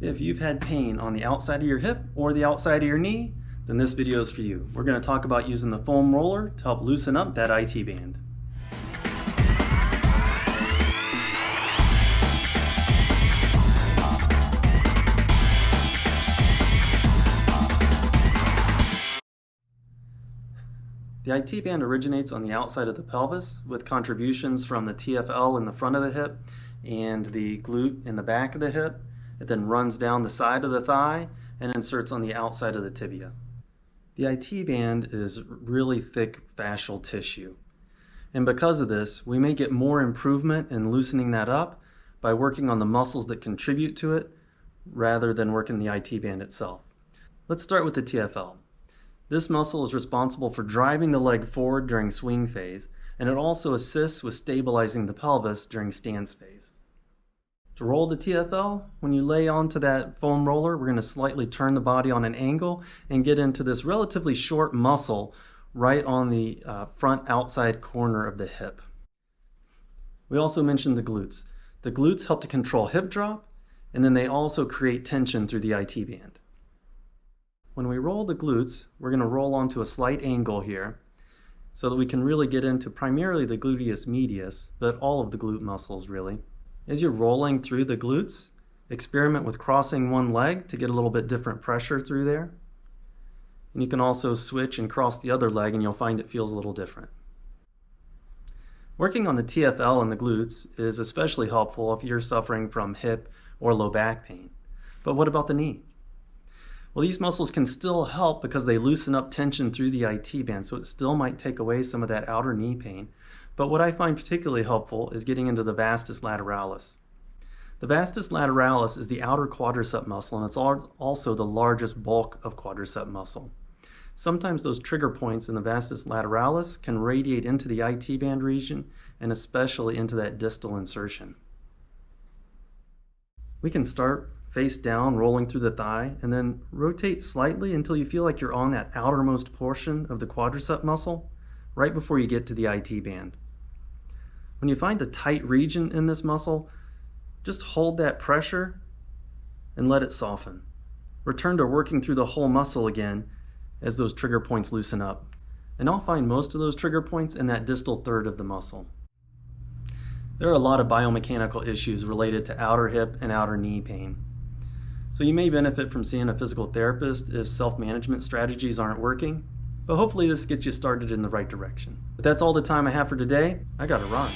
If you've had pain on the outside of your hip or the outside of your knee, then this video is for you. We're going to talk about using the foam roller to help loosen up that IT band. The IT band originates on the outside of the pelvis with contributions from the TFL in the front of the hip and the glute in the back of the hip. It then runs down the side of the thigh and inserts on the outside of the tibia. The IT band is really thick fascial tissue. And because of this, we may get more improvement in loosening that up by working on the muscles that contribute to it rather than working the IT band itself. Let's start with the TFL. This muscle is responsible for driving the leg forward during swing phase, and it also assists with stabilizing the pelvis during stance phase. To roll the TFL, when you lay onto that foam roller, we're going to slightly turn the body on an angle and get into this relatively short muscle right on the front outside corner of the hip. We also mentioned the glutes. The glutes help to control hip drop, and then they also create tension through the IT band. When we roll the glutes, we're going to roll onto a slight angle here so that we can really get into primarily the gluteus medius, but all of the glute muscles really. As you're rolling through the glutes, experiment with crossing one leg to get a little bit different pressure through there. And you can also switch and cross the other leg and you'll find it feels a little different. Working on the TFL and the glutes is especially helpful if you're suffering from hip or low back pain. But what about the knee? Well, these muscles can still help because they loosen up tension through the IT band, so it still might take away some of that outer knee pain. But what I find particularly helpful is getting into the Vastus Lateralis. The Vastus Lateralis is the outer quadricep muscle, and it's also the largest bulk of quadricep muscle. Sometimes those trigger points in the Vastus Lateralis can radiate into the IT band region, and especially into that distal insertion. We can start face down, rolling through the thigh, and then rotate slightly until you feel like you're on that outermost portion of the quadricep muscle, right before you get to the IT band. When you find a tight region in this muscle, just hold that pressure and let it soften. Return to working through the whole muscle again as those trigger points loosen up. And I'll find most of those trigger points in that distal third of the muscle. There are a lot of biomechanical issues related to outer hip and outer knee pain. So you may benefit from seeing a physical therapist if self-management strategies aren't working. But hopefully this gets you started in the right direction. But that's all the time I have for today. I gotta run.